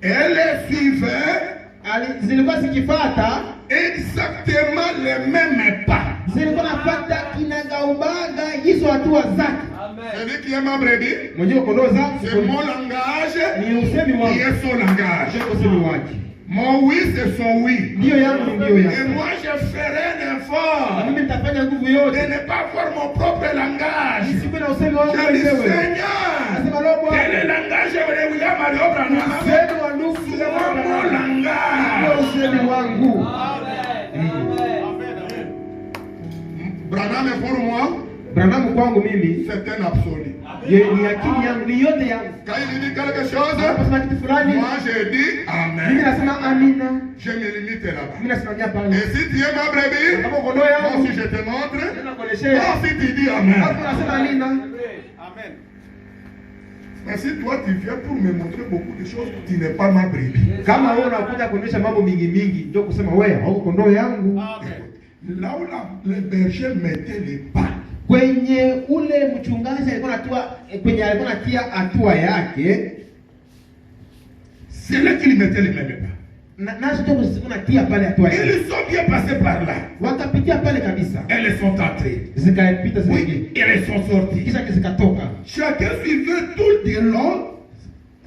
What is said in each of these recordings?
Elle suivait zilikuwa zikifuata exactement les mêmes pas. Zilikuwa nafuata kinagaubaga hizo hatua zake. C'est qui est ma brebis? Mwenye kondoo zake. C'est mon langage. Ni usemi wangu. Qui est son langage. Ni usemi wake. Mon oui c'est son oui. Ndio yangu ndio yako. Et moi je ferai un effort. Mimi nitafanya nguvu yote. De ne pas avoir mon propre langage. Nisikuwe na usemi wangu mwenyewe. Seigneur. Nasema Bwana. Quel est le langage de William Mario Branham? Usemi wa ndugu c'est mon langage. Ndio usemi wangu. Branham est pour moi. Branham kwangu mimi c'est un absolu. Ni akili yangu, ni yote yangu. Quand il dit quelque chose, moi je dis Amen. Mimi nasema amina. Je me limite là-bas. Mimi nasimamia pale. Et si tu es ma brebis, moi si je te montre, moi si tu dis Amen. Amen. Mais si toi tu viens pour me montrer beaucoup de choses, tu n'es pas ma brebis. Kama wewe unakuja kuonyesha mambo mingi mingi, ndio kusema wewe hauko kondoo yangu. Là où le berger mettait les pas. Kwenye ule mchungaji alikuwa anatua, kwenye alikuwa anatia hatua yake, c'est là qu'il mettait les mêmes pas. Na sio kunatia pale hatua yake. Ils sont bien passés par là. Wakapitia pale kabisa. Elles sont entrées. Zikapita zingine. Oui, elles sont sorties. Kisha zikatoka. Chacun suivait tout du long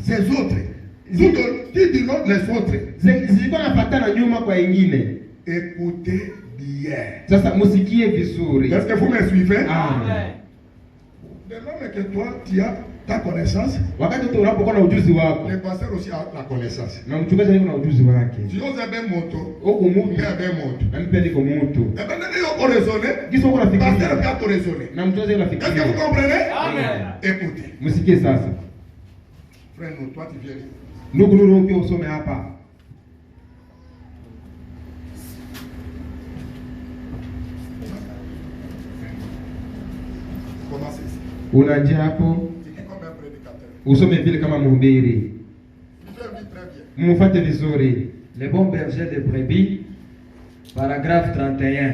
ses autres. Tout du long les autres. Zilikuwa nafuatana nyuma kwa wengine. Écoutez bien. Sasa musikie vizuri. Est-ce que vous me suivez? Amen. De l'homme que toi tu as ta connaissance. Wakati tu unapokuwa na ujuzi wako. Le pasteur aussi a la connaissance. Na mchungaji yuko na ujuzi wake. Tu oses bien moto. Huko mtu. Bien moto. Na mimi niko mtu. Et ben nous on raisonner. Kiso uko nafikiria. Pasteur a raisonner. Na mchungaji unafikiria. Est-ce que vous comprenez? Amen. Écoutez. Musikie sasa. Frère, nous toi tu viens. Ndugu Nuru pia usome hapa. Unaja hapo usome vile kama mhubiri. Mfuate vizuri. Le bon berger de brebis, paragraphe 31.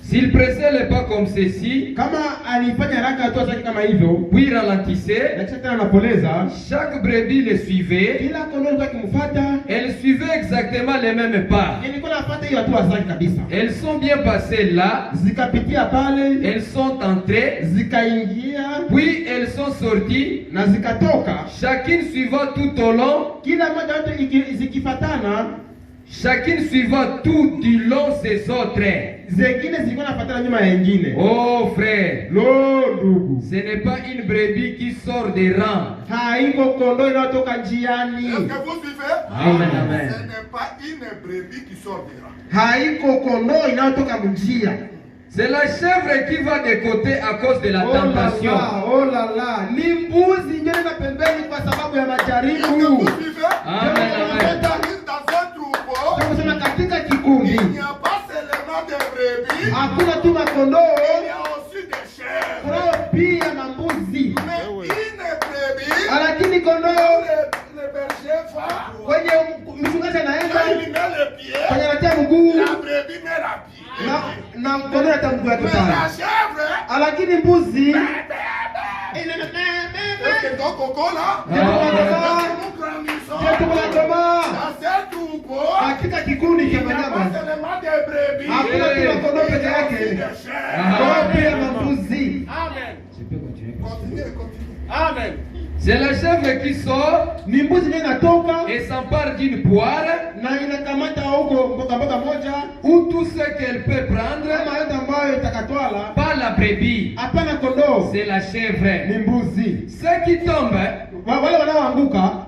S'il pressait les pas comme ceci, kama alifanya haraka hatua zake kama hivyo, puis ralentissait, na kisha tena anapoleza, chaque brebis le suivait, kila kondoo kimfuata, elle suivait exactement les mêmes pas. Ilikuwa nafuata hiyo hatua zake kabisa. Elles sont bien passées là, zikapitia pale, elles sont entrées, zikaingia, puis elles sont sorties, na zikatoka, chacune suivant tout au long, kila moja yote zikifatana, chacune suivant tout du long ses autres. Zingine zilikuwa nafuatana nyuma ya nyingine. Oh frère, ndugu, ce n'est pas une brebis qui sort des rangs. Haiko kondoo inayotoka njiani. Est-ce que vous suivez? Amen, amen. Ce n'est pas une brebis qui sort des rangs. Haiko kondoo inayotoka njia. C'est la chèvre qui va de côté à cause de la tentation. Oh là là, ni mbuzi nyene na pembeni kwa sababu ya majaribu. Amen, amen. Dans un troupeau, tunasema katika kikundi, il n'y a pas seulement des brebis, hakuna tu makondoo, il y a aussi des chèvres. Kuna pia na mbuzi. Mais une brebis, lakini kondoo, le berger va, kwenye mchungaji anaenda, il met le pied, kwenye anatia mguu, la brebis met la pied. Na kondoo anatia mguu yake pale. La chèvre, lakini mbuzi katika kikundi cha wanyama hakuna tu kondoo peke yake, pia na mbuzi. Amen. C'est la chèvre qui sort, ni mbuzi ndiye inatoka et s'empare d'une poire, na inakamata huko mboga moja, ou tout ce qu'elle peut prendre, kama yote ambayo itakatwala, pas la brebis, hapana kondoo, c'est la chèvre. ni mbuzi. Ceux qui tombent, wale wanaoanguka,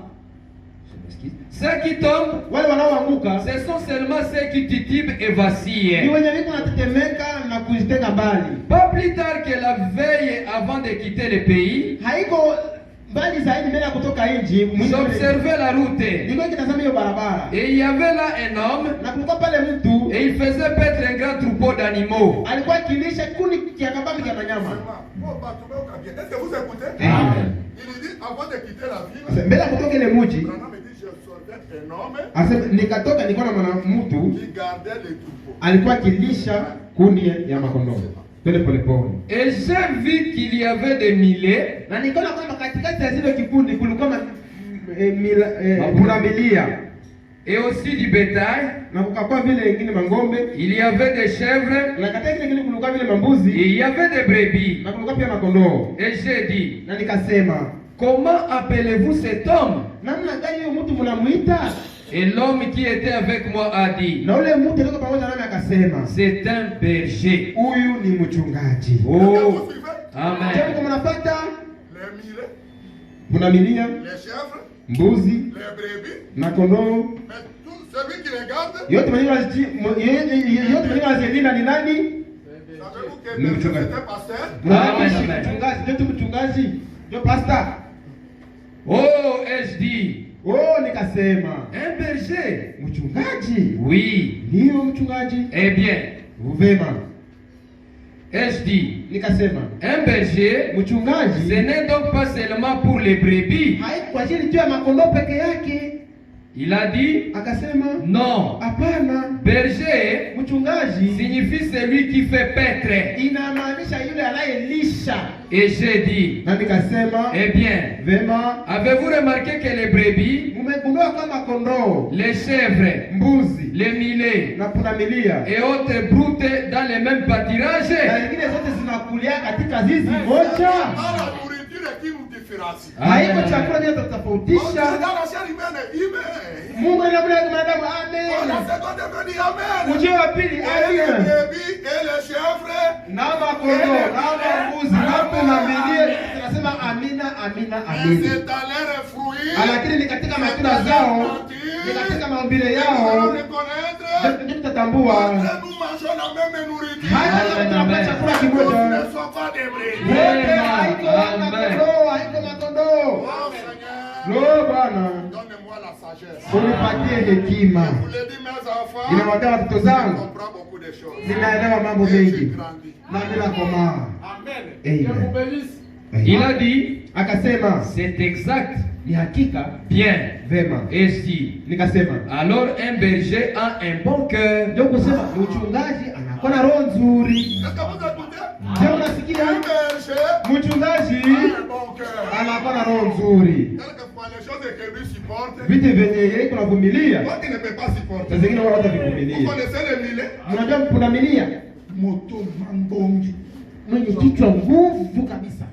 wale wanaoanguka, ce sont seulement ceux qui titubent et vacillent. ni wenye wiko natetemeka na kujitenga mbali. Pas plus tard que la veille avant de quitter le pays, haiko mbali zaidi mbele ya kutoka nje, j'observais la route. nilikuwa nikitazama hiyo barabara, Et il y avait là un homme, na kulikuwa pale mtu, et il faisait paître un grand troupeau d'animaux. alikuwa akilisha kundi kia kabambi kia wanyama. Est-ce que vous écoutez? Amen. Il dit avant de quitter la ville, mbele ya kutoka ile mji, un homme, asema nikatoka, nilikuwa na mwanamtu qui gardait les troupeaux. alikuwa akilisha kundi ya makondoo pole pole pole. Et j'ai vu qu'il y avait des milliers, na nikaona kwamba katikati ya zile kikundi kulikuwa pundamilia et aussi du bétail. na kukakuwa vile ingine mangombe, Il y avait des chèvres na katika kile kulikuwa vile mambuzi, et il y avait des brebis. na kulikuwa pia makondoo. Et j'ai dit, Na nikasema, comment appelez-vous cet homme? namna gani huyo mtu mnamuita? Et l'homme qui était avec moi a dit, Na ule mtu alikuwa pamoja nami akasema, c'est un berger. huyu ni mchungaji. Oh, Je, amen. kama mnapata Les milets, pundamilia, les chèvres, mbuzi les brebis, na kondoo, mais tout celui qui les garde, yote wanazilinda ni nani? savez-vous que Nous, Berger mchungaji. c'était pasteur? Mnaishi Amen. mchungaji, ndio tu mchungaji, ndio pastor. Oh, ai-je dit, Oh, nikasema un berger? mchungaji, Oui. ndiyo mchungaji. Eh bien, Vema, ai-je dit, nikasema un berger, ce mchungaji n'est donc pas seulement pour les brebis. haiko kwa ajili tu ya makondoo peke yake. Il a dit, Akasema non. hapana, Berger mchungaji signifie celui qui fait paître. inamaanisha yule anayelisha. Et j'ai dit, Na nikasema eh bien, vema, avez-vous remarqué que les brebis, mmegundua kama kondoo, les chèvres, mbuzi les milets na pundamilia et autres broutent dans les mêmes na pâturages? nyingine zote zinakulia katika zizi moja. Pas la nourriture qui nous différencie. Haiko Amen. chakula ndio On tutafautisha. regarde la chair humaine, Mungu anamwambia mwanadamu On amen. a seconde venue, amen. Ujio wa pili Et les amen. brebis et les chèvres, Na makondoo, na mbuzi, na pundamilia tunasema amina, amina, mais amina. c'est dans leurs fruits. Lakini ni katika matunda zao, ni katika maumbile Nous yao allons reconnaître ndio tutatambua. que nous mangeons la même nourriture. Hata kama tunakula chakula Tous ne kimoja, sont pas des brebis. wote haiko makondoo, haiko makondoo. Oh Seigneur, Lo Bwana, donne-moi la sagesse. unipatie hekima. Je vous l'ai dit, mes enfants, Ninawambia watoto je zangu, comprends beaucoup de choses. ninaelewa mambo Et je mengi grandis. na ninakomaa. Amen. Amen. Il a dit, Akasema c'est exact. ni hakika. Bien. Vema, Et je dis, nikasema alors un berger a un bon cœur. ndio kusema mchungaji anakuwa na roho nzuri. Est-ce que vous écoutez? Je, unasikia? Un berger Mchungaji a un bon cœur. anakuwa na roho nzuri. Quelquefois, les choses que lui supporte, Vitu vyenye yeye kunavumilia, toi qui ne peux pas supporter. saa zingine wala hata Vous vivumilia. connaissez les milets? Mnajua mpundamilia Moto mambongi. mwenye kichwa nguvu kabisa.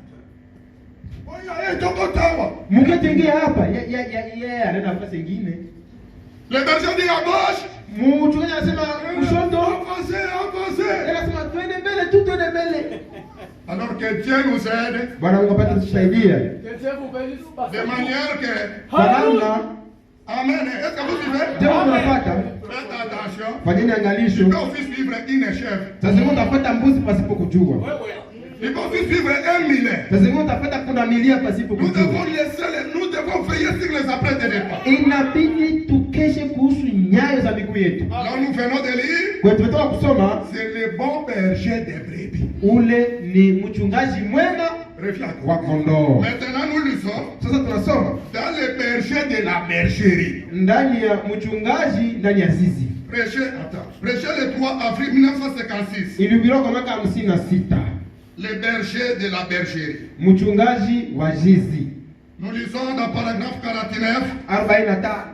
Oya, toko tawa. Mketi hapa, yeye anaenda nafasi nyingine. Le berger dit à gauche. Mchungaji anasema kushoto, Avancez, avancez. yeye anasema twende mbele tu, twende mbele. Alors que Dieu nous aide Bwana Mungu apate kusaidia de manière que. kwa namna. Amen. Est-ce que vous suivez? Je, unapata Faites attention. fanyeni angalisho. Il peut aussi suivre une chèvre. Saa zingine utapata mbuzi pasipo kujua. Il peut aussi suivre un milet. Saa zingine utapata pundamilia pasipo Nous devons kujua. nous devons veiller sur les apprêts de départ. Inabidi tukeshe kuhusu nyayo za miguu yetu. Alors nous venons de lire. Kwa tumetoka kusoma, C'est le bon berger des brebis. ule ni mchungaji mwema Reflète. wa kondoo. Maintenant nous lisons Sasa tunasoma dans le berger de la bergerie. ndani ya mchungaji ndani ya zizi. Prêché le 3 avril 1956. Ilihubiriwa kwa mwaka 56. Le berger de la bergerie. Mchungaji wa zizi. Nous lisons dans paragraphe 49 45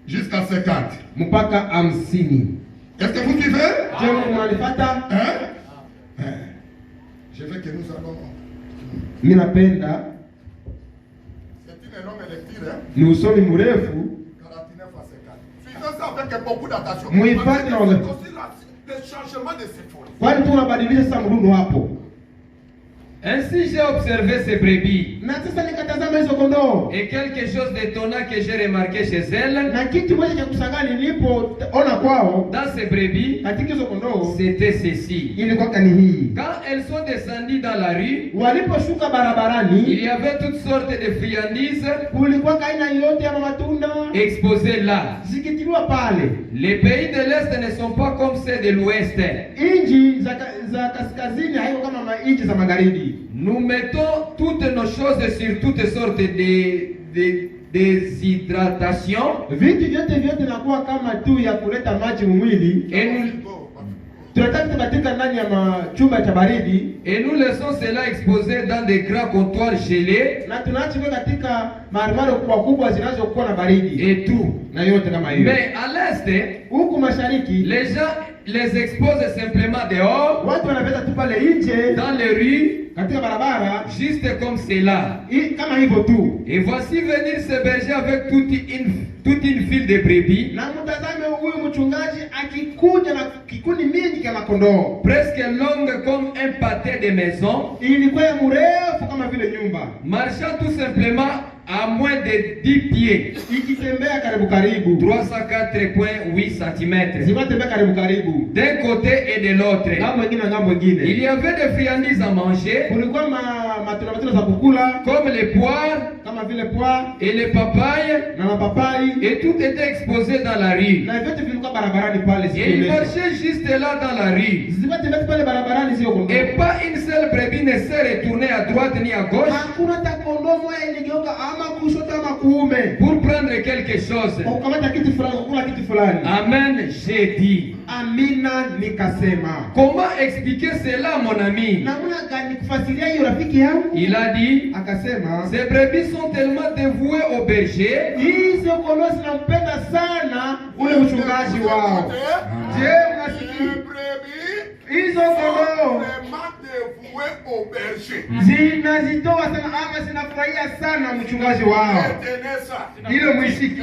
jusqu'à 50. mpaka 50. Est-ce que vous suivez? Je, mnalipata? Hein? Je veux que nous allons. Mimi napenda C'est une longue lecture. Hein? ni usomi mrefu. 49 à 50. Suivez ça avec beaucoup d'attention. Muhifadhi Parce que na c'est wale- aussi le changement de symphonie. Kwani tunabadilisha sasa mdundo hapo. Ainsi j'ai observé ces brebis. Na sasa nikatazama hizo kondoo. Et quelque chose d'étonnant que j'ai remarqué chez elles, Na kitu moja cha kushangaa nilipoona kwao dans ces brebis, katika hizo kondoo c'était ceci. ilikuwa ni hii. Quand elles sont descendues dans la rue, Waliposhuka il barabarani, y avait toutes sortes de friandises kulikuwa aina yote ya matunda exposées là. zikitiliwa pale. Les pays de l'Est ne sont pas comme ceux de l'Ouest. Inji za kaskazini haiko kama inji za magharibi. Nous mettons toutes nos choses sur toutes sortes de déshydratation Vitu vyote nakuwa kama tu ya kuleta maji mwili. et tunataka katika ndani ya chumba cha baridi, et nous laissons cela exposé dans des grands comptoirs gelés na tunaacha katika marumaru kubwa zinazokuwa na baridi et tout. na yote kama hiyo. Mais à l'est, Huku mashariki les gens les exposent simplement dehors, watu wanapenda tu pale nje dans les rues, katika barabara juste comme cela. kama hivyo tu. Et voici venir ce berger avec toute une file de brebis, Na mtazame huyu mchungaji akikuja na kikundi mingi kama kondoo, presque longue comme un pâté de maison, ilikuwa mrefu kama vile nyumba, marchant tout simplement à moins de 10 pieds, ikitembea karibu 304,8 cm, zimatembea karibu d'un côté et de l'autre. ngambo nyingine na ngambo nyingine. Il y avait des friandises à manger, Kulikuwa matunda za kukula comme les poires kama vile poa et les papayes, na mapapai, et tout était exposé dans la rue. na vyote vilikuwa barabarani pale. Et il marchait juste là dans la rue. zimatembea pale barabarani, sio kondoo. Et pas une seule brebis ne s'est retournée à droite ni à gauche Hakuna hata kondoo moja iligeuka ama kushoto ama kuume pour prendre quelque chose. ukamata kitu fulani, kula kitu fulani. Amen, j'ai dit. Amina, nikasema. Comment expliquer cela, mon ami? Namna gani kufasiria hiyo rafiki yangu? Il a dit, Akasema ces brebis sont tellement dévouées au berger. hizo kondoo zinampenda sana ule mchungaji wao. Je, unasikia? Hizo kondoo zinazitoa sana ama zinafurahia sana mchungaji wao. Ile mwishiki.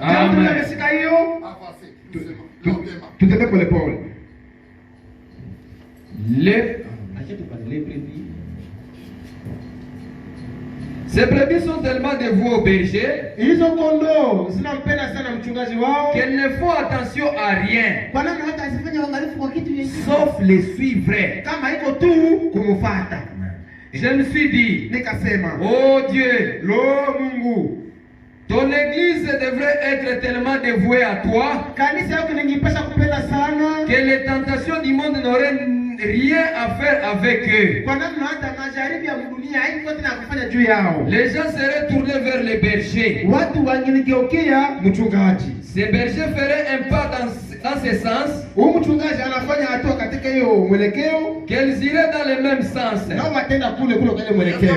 Amen. Ameshika hiyo. Tutembee pole pole. Ces brebis sont tellement dévouées au berger Hizo kondoo zinampenda sana mchungaji wao. qu'elles ne font attention à rien, Kwa nini hata asifanye uangalifu kwa kitu kingine? sauf les suivre. Kama iko tu kumfuata. Je me suis dit, Nikasema, oh Dieu, lo Mungu, ton église devrait être tellement dévouée à toi kanisa yako ningepasha kupenda sana. que les tentations du monde n'auraient rien à faire avec eux. Kwa namna hata majaribu ya dunia haiko tena kufanya juu yao. Les gens seraient tournés vers les bergers. Watu wangeligeukia mchungaji. Ces bergers feraient un pas dans ce sens, Huyu mchungaji anafanya hatua katika hiyo mwelekeo, qu'elles iraient dans le même sens. nao watenda kule kule kwa ile mwelekeo.